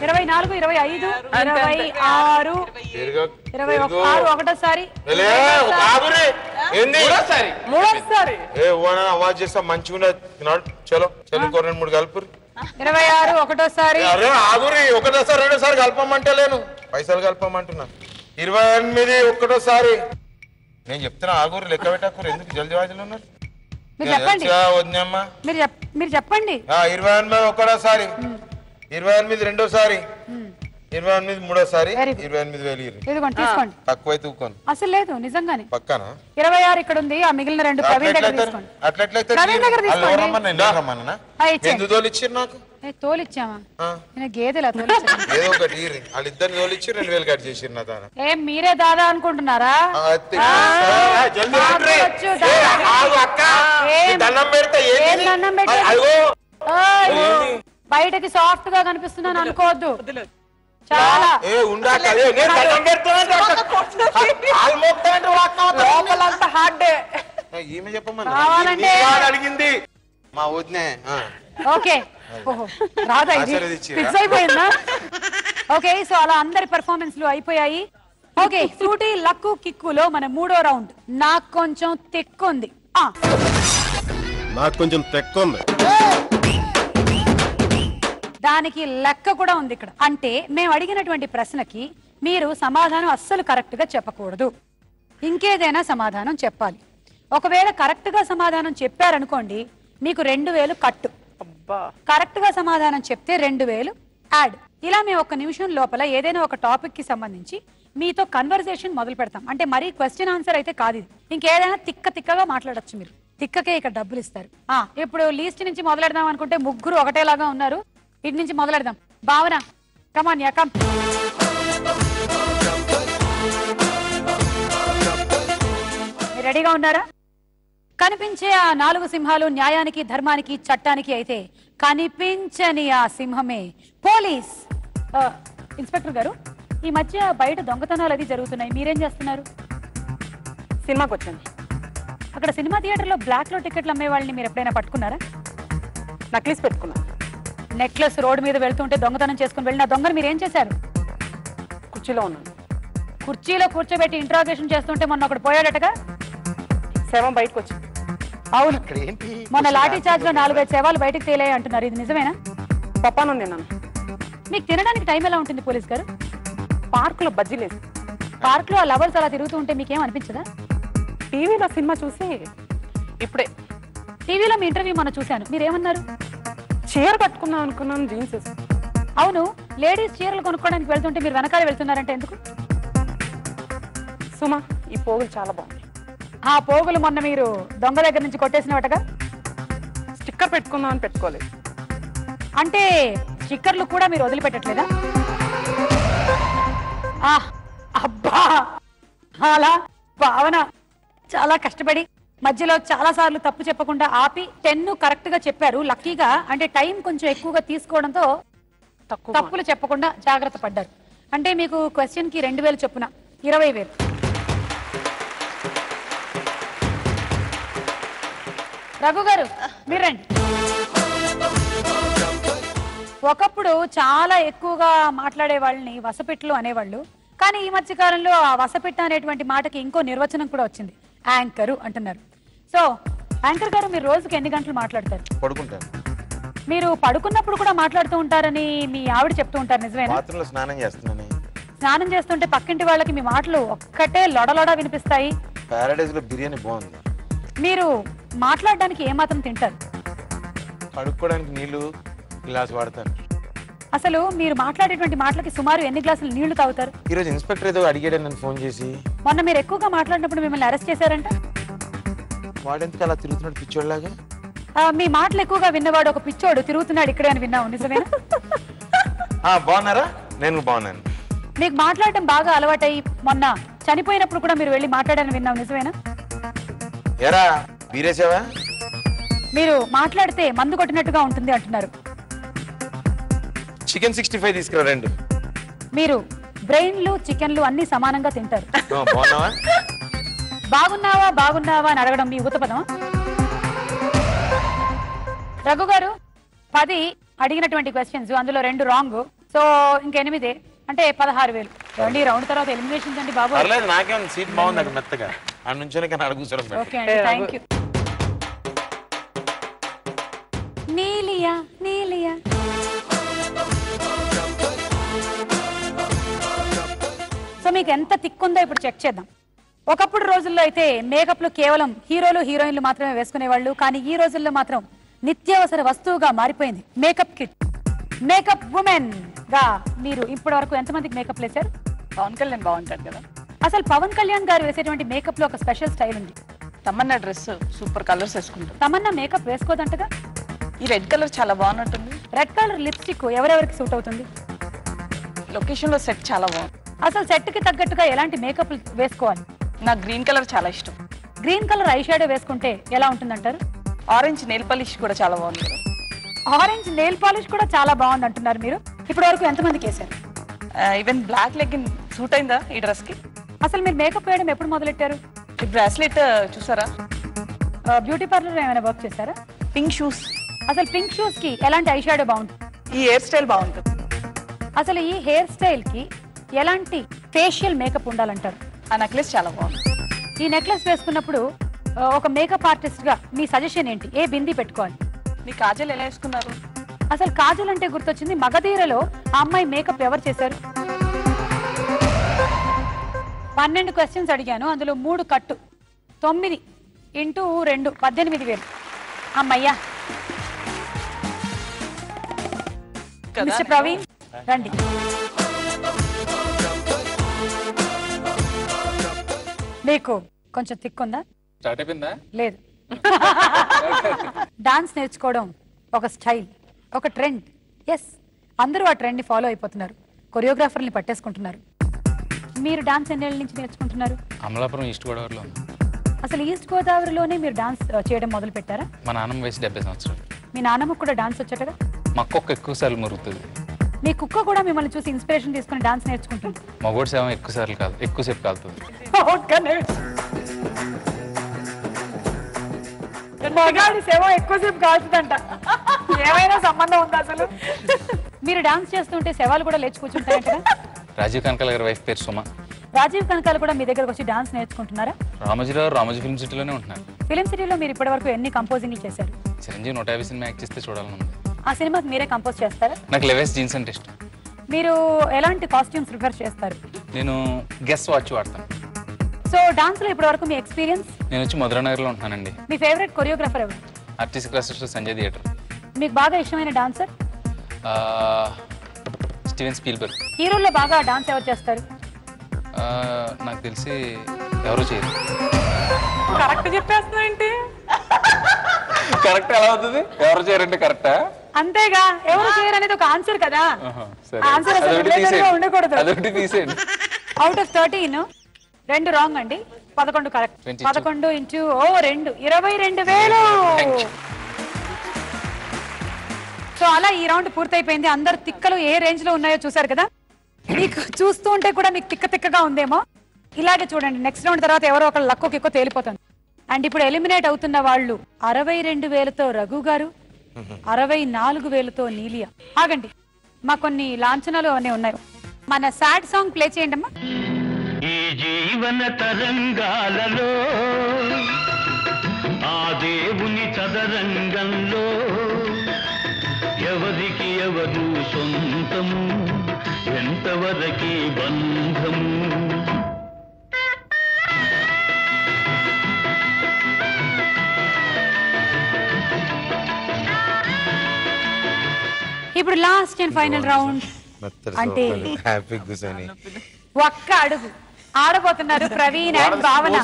24, 25, 26, 21 ఒకటోసారి మూడోసారి ఆవాజ్ చేస్తా మంచిగా చలో చలో 2-3 కలుపురు 26 ఒకటోసారి అరే ఆగురి ఒకటోసారి రెండోసారి కలపమంటే లేను పైసలు కలపమంటున్నా 28 ఒకటోసారి నేను చెప్తున్నా ఆగురి లెక్క పెట్టాకురు ఎందుకు జల్దీ వాజులు ఉన్నారు మీరు చెప్పండి వద్దమ్మా మీరు చెప్పండి 28 ఒకటోసారి 28 రెండోసారి 28 మూడోసారి 28,000 ఇదిగోండి తీసుకోండి. తక్కువై తూకోను అసలు లేదు నిజంగానే పక్కన 26 ఇక్కడ ఉంది. ఆ మిగిలిన 2 ప్రవీణ్ దగ్గర తీసుకోండి. ప్రవీణ్ దగ్గర తీసుకోండి. ఎందుకు తోలిచ్చిర్రు నాకు తోలిచ్చామా నేను గేదెలా తోలిచ్చా ఏదో ఒకటి వాళ్ళిద్దరిని తోలిచ్చి 2,000 కట్ చేసిర్రు నా దాన ఏం మీరే దాదా అనుకుంటున్నారా? బయటకి సాఫ్ట్ గా కనిపిస్తున్నాను అనుకోవద్దు. చాలా ఈమె చెప్పమని అడిగింది మా వదినే ఓకే రాదా ఇది ఫిక్స్ అయిపోయిందా? ఓకే సో అలా అందరి పెర్ఫార్మెన్స్లు అయిపోయాయి. ఓకే ఫ్రూటీ లక్కు కిక్కులో మన 3వ రౌండ్ నాకు కొంచెం తెక్కుంది. నాకు కొంచెం తెక్కుంది. దానికి లెక్క కూడా ఉంది ఇక్కడ. అంటే మేము అడిగినటువంటి ప్రశ్నకి మీరు సమాధానం అస్సలు కరెక్ట్ గా చెప్పకూడదు, ఇంకేదైనా సమాధానం చెప్పాలి. ఒకవేళ కరెక్ట్ గా సమాధానం చెప్పారనుకోండి మీకు 2,000 కట్టు, కరెక్ట్ గా సమాధానం చెప్తే 2,000 యాడ్. ఇలా మేము 1 నిమిషం లోపల ఏదైనా ఒక టాపిక్ కి సంబంధించి మీతో కన్వర్సేషన్ మొదలు పెడతాం. అంటే మరీ క్వశ్చన్ ఆన్సర్ అయితే కాదు ఇది, ఇంకేదైనా తిక్కగా మాట్లాడచ్చు. మీరు తిక్కకే ఇక్కడ డబ్బులు ఇస్తారు. ఇప్పుడు లీస్ట్ నుంచి మొదలెడదాం అనుకుంటే ముగ్గురు ఒకటేలాగా ఉన్నారు. ఇటు నుంచి మొదలెడదాం. భావన కమాన్ యా కమ్. రెడీగా ఉన్నారా? కనిపించే ఆ 4 సింహాలు న్యాయానికి ధర్మానికి చట్టానికి అయితే కనిపించని ఆ సింహమే పోలీస్. ఇన్స్పెక్టర్ గారు ఈ మధ్య బయట దొంగతనాలు అది జరుగుతున్నాయి, మీరేం చేస్తున్నారు? సినిమాకి వచ్చాను. అక్కడ సినిమా థియేటర్లో బ్లాక్ లో టికెట్లు అమ్మే వాళ్ళని మీరు ఎప్పుడైనా పట్టుకున్నారా? నక్లీస్ పెట్టుకున్నా. నెక్లెస్ రోడ్డు మీద వెళ్తుంటే దొంగతనం చేసుకుని వెళ్ళిన దొంగను మీరు ఏం చేశారు? కుర్చీలో ఉన్నాను. కుర్చీలో కూర్చోబెట్టి ఇంట్రాగేషన్ చేస్తుంటే మొన్న ఒకటి పోయాడటగా. శవం బయటకు వచ్చింది. అవును, మొన్న లాఠీ చార్జ్ లో 4-5 శవాలు బయటకు తేలాయి అంటున్నారు, ఇది నిజమేనా? పప్పాను తిన్నాను. మీకు తినడానికి టైం ఎలా ఉంటుంది పోలీస్ గారు? పార్క్ లో బజ్జీలేదు. పార్క్ లో లవర్స్ అలా తిరుగుతూ ఉంటే మీకేం అనిపించదా? టీవీలో సినిమా చూసి ఇప్పుడే టీవీలో మీ ఇంటర్వ్యూ మొన్న చూశాను, మీరేమన్నారు? చీర కట్టుకున్నాం అనుకున్నాను, జీన్స్. అవును, లేడీస్ చీరలు కొనుక్కోవడానికి వెళ్తుంటే మీరు వెనకాల వెళ్తున్నారంటే ఎందుకు? సుమా ఈ పోగులు చాలా బాగుంది. ఆ పోగులు మొన్న మీరు దొంగ దగ్గర నుంచి కొట్టేసినవటగా. స్టిక్కర్ పెట్టుకుందాం అని పెట్టుకోలేదు. అంటే స్టిక్కర్లు కూడా మీరు వదిలిపెట్టట్లేదా? అబ్బా అలా భావన చాలా కష్టపడి మధ్యలో చాలా సార్లు తప్పు చెప్పకుండా ఆపి 10 కరెక్ట్ గా చెప్పారు. లక్కీగా అంటే టైం కొంచెం ఎక్కువగా తీసుకోవడంతో తప్పులు చెప్పకుండా జాగ్రత్త పడ్డారు. అంటే మీకు క్వశ్చన్ కి 2,000 చొప్పున 20,000. రఘు గారు మీరు రండి. ఒకప్పుడు చాలా ఎక్కువగా మాట్లాడే వాళ్ళని వసపిట్లు అనేవాళ్ళు. కానీ ఈ మధ్య కాలంలో ఆ వసపిట్ట అనేటువంటి మాటకి ఇంకో నిర్వచనం కూడా వచ్చింది, యాంకరు అంటున్నారు. సో యాంకర్ గారు మీరు రోజుకి ఎన్ని గంటలు మాట్లాడతారు? పడుకుంటాను. మీరు పడుకున్నప్పుడు కూడా మాట్లాడుతూ ఉంటారని మీ ఆవిడ చెప్తూ ఉంటారు, నిజమేనా? బాత్రూంలో స్నానం చేస్తున్నాను. స్నానం చేస్తుంటే పక్కింటి వాళ్ళకి మీ మాటలు ఒక్కటే లొడలొడ వినిపిస్తాయి. పారాడైజ్ లో బిర్యానీ బాగుంది. మీరు మాట్లాడడానికి ఏమాత్రం తింటారు? కడుక్కోవడానికి నీళ్లు గ్లాస్ వాడతాను. అసలు మీరు మాట్లాడేటువంటి మాటలకి సుమారు ఎన్ని గ్లాసులు నీళ్లు తాగుతారు? ఈరోజు ఇన్స్పెక్టర్ ఏదో అడిగాడు నన్ను ఫోన్ చేసి. మొన్న మీరు ఎక్కువగా మాట్లాడినప్పుడు మిమ్మల్ని అరెస్ట్ చేశారంట. వాడెందుకు అలా తిరుగుతున్నాడు పిచ్చోడ్లాగా? మీ మాటలు ఎక్కువగా విన్నవాడు ఒక పిచ్చోడు తిరుగుతున్నాడు ఇక్కడే అని విన్నావు, నిజమేనా? బాగున్నారా? నేను బాగున్నాను. మీకు మాట్లాడటం బాగా అలవాటై మొన్న చనిపోయినప్పుడు కూడా మీరు వెళ్ళి మాట్లాడాలని విన్నావు, నిజమేనా? ఎరా బీరేసావా? మీరు మాట్లాడితే మందు కొట్టినట్టుగా ఉంటుంది అంటున్నారు. చికెన్ 65 తీసుకురా 2. మీరు బ్రెయిన్లు చికెన్లు అన్ని సమానంగా తింటారు. బాగున్నావా? బాగున్నావా బాగున్నావా అని అడగడం మీ ఊతపదం. రఘు గారు 10 అడిగినటువంటి క్వశ్చన్స్, అందులో 2 రాంగ్. సో ఇంక 8 అంటే 16,000. రండి రౌండ్ తర్వాత ఎలిమినేషన్స్ అండి బాబు. పర్లేదు, నాకేమో సీట్ బాగుంది అక్కడ మెత్తగా. ఆ నుంచోనే కానీ అడుగుతారు. ఓకే అండి, థ్యాంక్ యూ. నీలియా నీలియా సో మీకు ఎంత తిక్కుందో ఇప్పుడు చెక్ చేద్దాం. ఒకప్పుడు రోజుల్లో అయితే మేకప్లు కేవలం హీరోలు హీరోయిన్లు మాత్రమే వేసుకునేవాళ్ళు. కానీ ఈ రోజుల్లో మాత్రం నిత్యావసర వస్తువుగా మారిపోయింది మేకప్ కిట్. మేకప్ ఉమెన్ గా మీరు ఇప్పటి వరకు ఎంతమందికి మేకప్ వేశారు? పవన్ కళ్యాణ్ బాగుంటాడు కదా. అసలు పవన్ కళ్యాణ్ గారు వేసేటువంటి మేకప్ లో ఒక స్పెషల్ స్టైల్ ఉంది. తమన్నా డ్రెస్ సూపర్ కలర్స్ వేసుకుంటారు. తమన్నా మేకప్ వేసుకోదంటగా. ఈ రెడ్ కలర్ చాలా బాగున్నట్టుంది. రెడ్ కలర్ లిప్స్టిక్ ఎవరెవరికి సూట్ అవుతుంది? లొకేషన్ లో సెట్ చాలా బాగుంది. అసలు సెట్ కి తగ్గట్టుగా ఎలాంటి మేకప్ వేసుకోవాలి? నాకు గ్రీన్ కలర్ చాలా ఇష్టం. గ్రీన్ కలర్ ఐ షాడో వేసుకుంటే ఎలా ఉంటుందంటారు? ఆరెంజ్ నెయిల్ పాలిష్ కూడా చాలా బాగుంది. ఆరెంజ్ నెయిల్ పాలిష్ కూడా చాలా బాగుంది అంటున్నారు మీరు. ఇప్పటి వరకు ఎంతమందికి వేశారు? ఈవెన్ బ్లాక్ లెగ్గిన్ సూట్ అయిందా ఈ డ్రెస్ కి? అసలు మీరు మేకప్ వేయడం ఎప్పుడు మొదలెట్టారు? ఈ బ్రాస్లెట్ చూసారా? బ్యూటీ పార్లర్ ఏమైనా వర్క్ చేశారా? Pink shoes. అసలు పింక్ షూస్ కి ఎలాంటి ఐ షాడో బాగుంటుంది? ఈ హెయిర్ స్టైల్ బాగుంటుంది. అసలు ఈ హెయిర్ స్టైల్ కి ఎలాంటి ఫేషియల్ మేకప్ ఉండాలంటారు? ఆ నెక్లెస్ చాలా బాగుంది. ఈ నెక్లెస్ వేసుకున్నప్పుడు ఒక మేకప్ ఆర్టిస్ట్ గా మీ సజెషన్ ఏంటి? ఏ బింది పెట్టుకోవాలి? మీ కాజల్ ఎలా వేసుకున్నారు? అసలు కాజల్ అంటే గుర్తొచ్చింది, మగధీరలో ఆ అమ్మాయి మేకప్ ఎవరు చేశారు? 12 క్వశ్చన్స్ అడిగాను, అందులో 3 కట్టు. 9 × 2 18,000. అమ్మయ్యా. మిస్టర్ ప్రవీణ్ రండి. మీకు కొంచెం తిక్కుందా? స్టార్ట్ అయిపోయిందా? లేదు. డాన్స్ నేర్చుకోవడం ఒక స్టైల్, ఒక ట్రెండ్. ఎస్, అందరూ ఆ ట్రెండ్ ని ఫాలో అయిపోతున్నారు, కొరియోగ్రాఫర్ని పట్టేసుకుంటున్నారు. మీరు డాన్స్ ఎన్నేళ్ళ నుంచి నేర్చుకుంటున్నారు? అమలాపురం ఈస్ట్ గోదావరిలో. అసలు ఈస్ట్ గోదావరిలోనే మీరు డాన్స్ చేయడం మొదలు పెట్టారా? మా నాన్నమ్మ వయసు 70 సంవత్సరాలు. మీ నాన్నమ్మ కూడా డాన్స్ వచ్చేటగా? మా కుక్క ఎక్కువ సార్లు మురుగుతుంది. మీ కుక్క కూడా మిమ్మల్ని చూసి ఇన్స్పిరేషన్ తీసుకుని డాన్స్ నేర్చుకుంటుంది? మగోడు సేవ ఎక్కువ సార్లు కాదు, ఎక్కువసేపు కాలుతుంది. మగాడి సేవ ఎక్కువసేపు కాల్చుదంట. ఏమైనా సంబంధం ఉందా అసలు? మీరు డాన్స్ చేస్తుంటే శవాలు కూడా లేచి కూర్చుంటాయంట. రాజీవ్ కనకాల గారి వైఫ్ పేరు సుమ. రాజీవ్ కనకాల కూడా మీ దగ్గరకు వచ్చి డాన్స్ నేర్చుకుంటున్నారా? రామోజీరావు రామోజీ ఫిల్మ్ సిటీలోనే ఉంటున్నారు. ఫిల్మ్ సిటీలో మీరు ఇప్పటి వరకు ఎన్ని కంపోజింగ్లు చేశారు? చిరంజీవి 150 సినిమా యాక్ట్ చేస్తే చూడాలని ఉంది. ఆ సినిమాకి మీరే కంపోజ్ చేస్తారా? నాకు లెవెస్ జీన్స్ అంటే ఇష్టం. మీరు ఎలాంటి కాస్ట్యూమ్స్ ప్రిఫర్ చేస్తారు? నేను గెస్ వాచ్ వాడతాను. సో డాన్స్ లో ఇప్పటి వరకు మీ ఎక్స్పీరియన్స్? నేను వచ్చి మధురానగర్లో ఉంటున్నానండి. మీ ఫేవరెట్ కొరియోగ్రాఫర్ ఎవరు? RTC classes Sanjay theatre. మీకు బాగా ఇష్టమైన డాన్సర్? Steven Spielberg. హీరోల్లో బాగా డాన్స్ ఎవరు చేస్తారు? నాకు తెలిసి ఎవరు చేయరు. కరెక్ట్ చెప్పేస్తున్నా ఏంటి? కరెక్ట్ ఎలా అవుతుంది? ఎవరు చేయరంటే కరెక్టా? అంతేగా, ఎవరు చేయరు అనేది ఒక ఆన్సర్ కదా. ఆన్సర్ ఉండకూడదు. అవుట్ ఆఫ్ 13 2 రాంగ్ అండి, 11 కరెక్ట్. 11 × 2 22,000. సో అలా ఈ రౌండ్ పూర్తయిపోయింది. అందరు తిక్కలు ఏ రేంజ్ లో ఉన్నాయో చూసారు కదా. మీకు చూస్తూ ఉంటే కూడా మీకు తిక్క తిక్కగా ఉందేమో. ఇలాగే చూడండి, నెక్స్ట్ రౌండ్ తర్వాత ఎవరో ఒకళ్ళు లక్కోకి ఎక్కువ తేలిపోతుంది. అండ్ ఇప్పుడు ఎలిమినేట్ అవుతున్న వాళ్ళు 62,000తో రఘు గారు, 64,000తో నీలియా. ఆగండి, మా కొన్ని లాంఛనాలు అన్నీ ఉన్నాయి. మన సాడ్ సాంగ్ ప్లే చేయండి అమ్మా. ఈ జీవన తరంగాలలో ఆ దేవుని చదరంగంలో ఎవరికి ఎవరు సొంతము, ఎంతవరకి బంధము. ఇప్పుడు లాస్ట్ అండ్ ఫైనల్ రౌండ్ అంటే హ్యాపీ కూర్చొని ఒక్క అడుగు ఆడబోతున్నారు ప్రవీణ్ అండ్ భావన.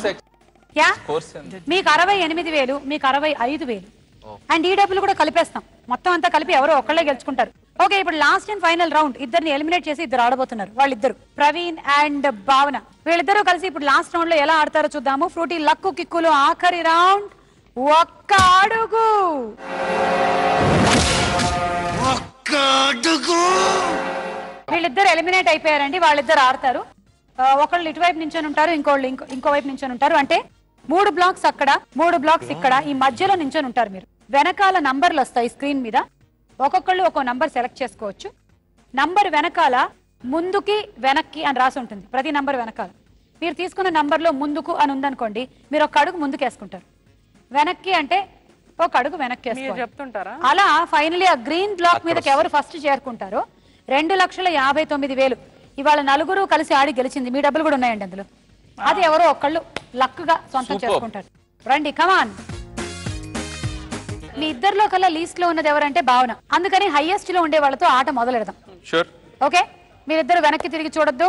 మీకు 68,000, మీకు 65,000. అండ్ ఈ డబ్బులు కూడా కలిపేస్తాం, మొత్తం అంతా కలిపి ఎవరో ఒకళ్ళే గెలుచుకుంటారు. ఓకే, ఇప్పుడు లాస్ట్ అండ్ ఫైనల్ రౌండ్. ఇద్దరిని ఎలిమినేట్ చేసి ఇద్దరు ఆడబోతున్నారు, వాళ్ళిద్దరు ప్రవీణ్ అండ్ భావన. వీళ్ళిద్దరూ కలిసి ఇప్పుడు లాస్ట్ రౌండ్ లో ఎలా ఆడతారో చూద్దాము. ఫ్రూటీ లక్కు కిక్కులు ఆఖరి రౌండ్. ఒక్క అడుగు. వీళ్ళిద్దరు ఎలిమినేట్ అయిపోయారండి. వాళ్ళిద్దరు ఆడతారు. ఒకళ్ళు ఇటువైపు నించొని ఉంటారు, ఇంకో వైపు నించొని ఉంటారు. అంటే 3 బ్లాక్స్ అక్కడ, 3 బ్లాక్స్ ఇక్కడ, ఈ మధ్యలో నించొని ఉంటారు మీరు. వెనకాల నంబర్లు వస్తాయి స్క్రీన్ మీద. ఒక్కొక్కళ్ళు ఒక్కో నంబర్ సెలెక్ట్ చేసుకోవచ్చు. నంబర్ వెనకాల ముందుకి వెనక్కి అని రాసి ఉంటుంది. ప్రతి నంబర్ వెనకాల మీరు తీసుకున్న నంబర్లో ముందుకు అని ఉందనుకోండి, మీరు ఒక అడుగు ముందుకు వేసుకుంటారు. వెనక్కి అంటే ఒక అడుగు వెనక్కి వేసుకుంటారు. అలా ఫైనలీ ఆ గ్రీన్ బ్లాక్ మీదకి ఎవరు ఫస్ట్ చేరుకుంటారో 2,59,000. ఇవాళ నలుగురు కలిసి ఆడి గెలిచింది. మీ డబ్బులు కూడా ఉన్నాయండి అందులో. అది ఎవరో ఒకళ్ళు లక్గా సొంతం చేసుకుంటారు. రండి, కమాన్. మీ ఇద్దరిలో కల్లా లీస్ట్ లో ఉన్నది ఎవరంటే భావన. అందుకని హైయెస్ట్ లో ఉండే వాళ్ళతో ఆట మొదలెడదాం. ఓకే, మీరిద్దరు వెనక్కి తిరిగి చూడొద్దు.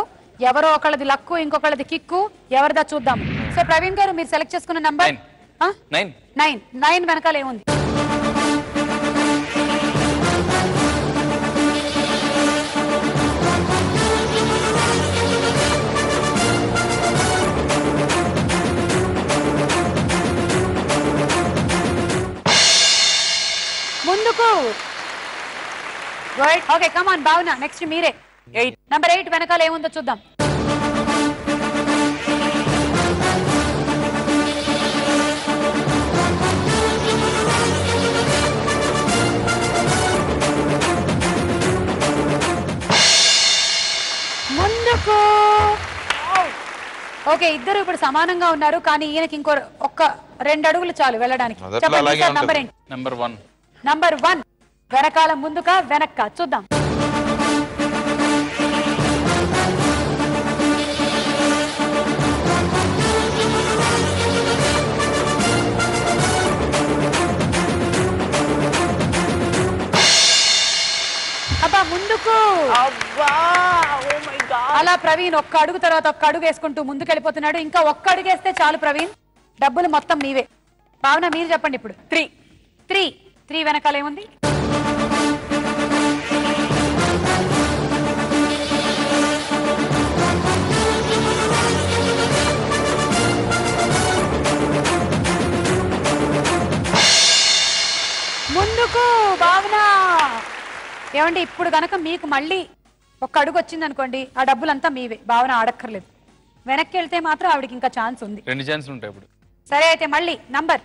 ఎవరో ఒకళ్ళది లక్కు, ఇంకొకళ్ళది కిక్కు, ఎవరిదా చూద్దాం. సో ప్రవీణ్ గారు మీరు సెలెక్ట్ చేసుకున్న నంబర్ 9 వెనకాల ఏముంది? ముందుకు. రైట్, ఓకే, కమాన్ భావన. నెక్స్ట్ మీరే. నంబర్ 8 వెనకాల ఏముందో చూద్దాం. ముందుకు. ఓకే, ఇద్దరు ఇప్పుడు సమానంగా ఉన్నారు. కానీ ఈయనకి ఇంకో 2 అడుగులు చాలు వెళ్ళడానికి. చెప్పండి సార్, నంబర్ ఏంటి? నంబర్ 1 వెనకాల ముందుకా వెనక్క చూద్దాం. అబ్బా, ముందుకు. అలా ప్రవీణ్ ఒక్క అడుగు తర్వాత ఒక్క అడుగు వేసుకుంటూ ముందుకు వెళ్ళిపోతున్నాడు. ఇంకా ఒక్క అడుగు వేస్తే చాలు ప్రవీణ్, డబ్బులు మొత్తం మీవే. భావన మీరు చెప్పండి ఇప్పుడు. 3 వెనకాల ఏముంది? ముందుకు భావన. ఏమండి, ఇప్పుడు గనక మీకు మళ్ళీ ఒక్క అడుగు వచ్చింది అనుకోండి, ఆ డబ్బులంతా మీవే. భావన ఆడక్కర్లేదు. వెనక్కి వెళ్తే మాత్రం ఆవిడకి ఇంకా ఛాన్స్ ఉంది. 2 ఛాన్సులు ఉంటాయి ఇప్పుడు. సరే, అయితే మళ్ళీ నంబర్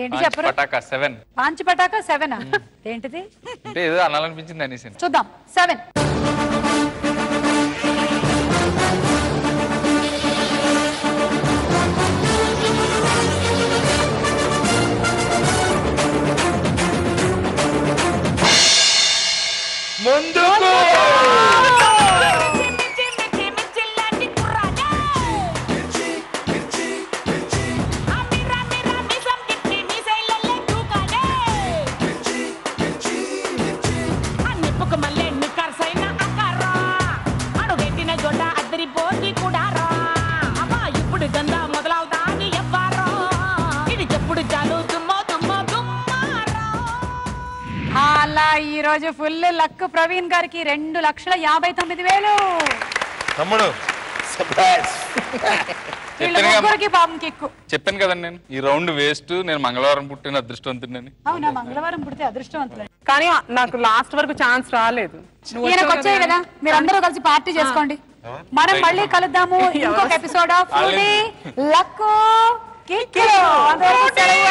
ఏంటి చెప్పరు? 7. పాంచ్ పటాకా 7. ఏంటిది? అంటే ఏదో అనాలనిపించింది అనేసి చూద్దాం. 7. ముందుకు. అలా ఈ రోజు ఫుల్ లక్ ప్రవీణ్ గారికి 2,59,000. తమ్ముడు చెప్పాను కదండి నేను, ఈ రౌండ్ వేస్ట్. నేను మంగళవారం పుట్టిన అదృష్టవంతుడిని. అవునా, మంగళవారం పుడితే అదృష్టవంతులు. కానీ నాకు లాస్ట్ వరకు ఛాన్స్ రాలేదు. ఈయనకు వచ్చాయి కదా, మీరు అందరూ కలిసి పార్టీ చేసుకోండి. మనం మళ్ళీ కలుద్దాము ఇంకొక ఎపిసోడ్ ఆఫ్ లక్ కిక్కిలో. అందరికీ సెలవు.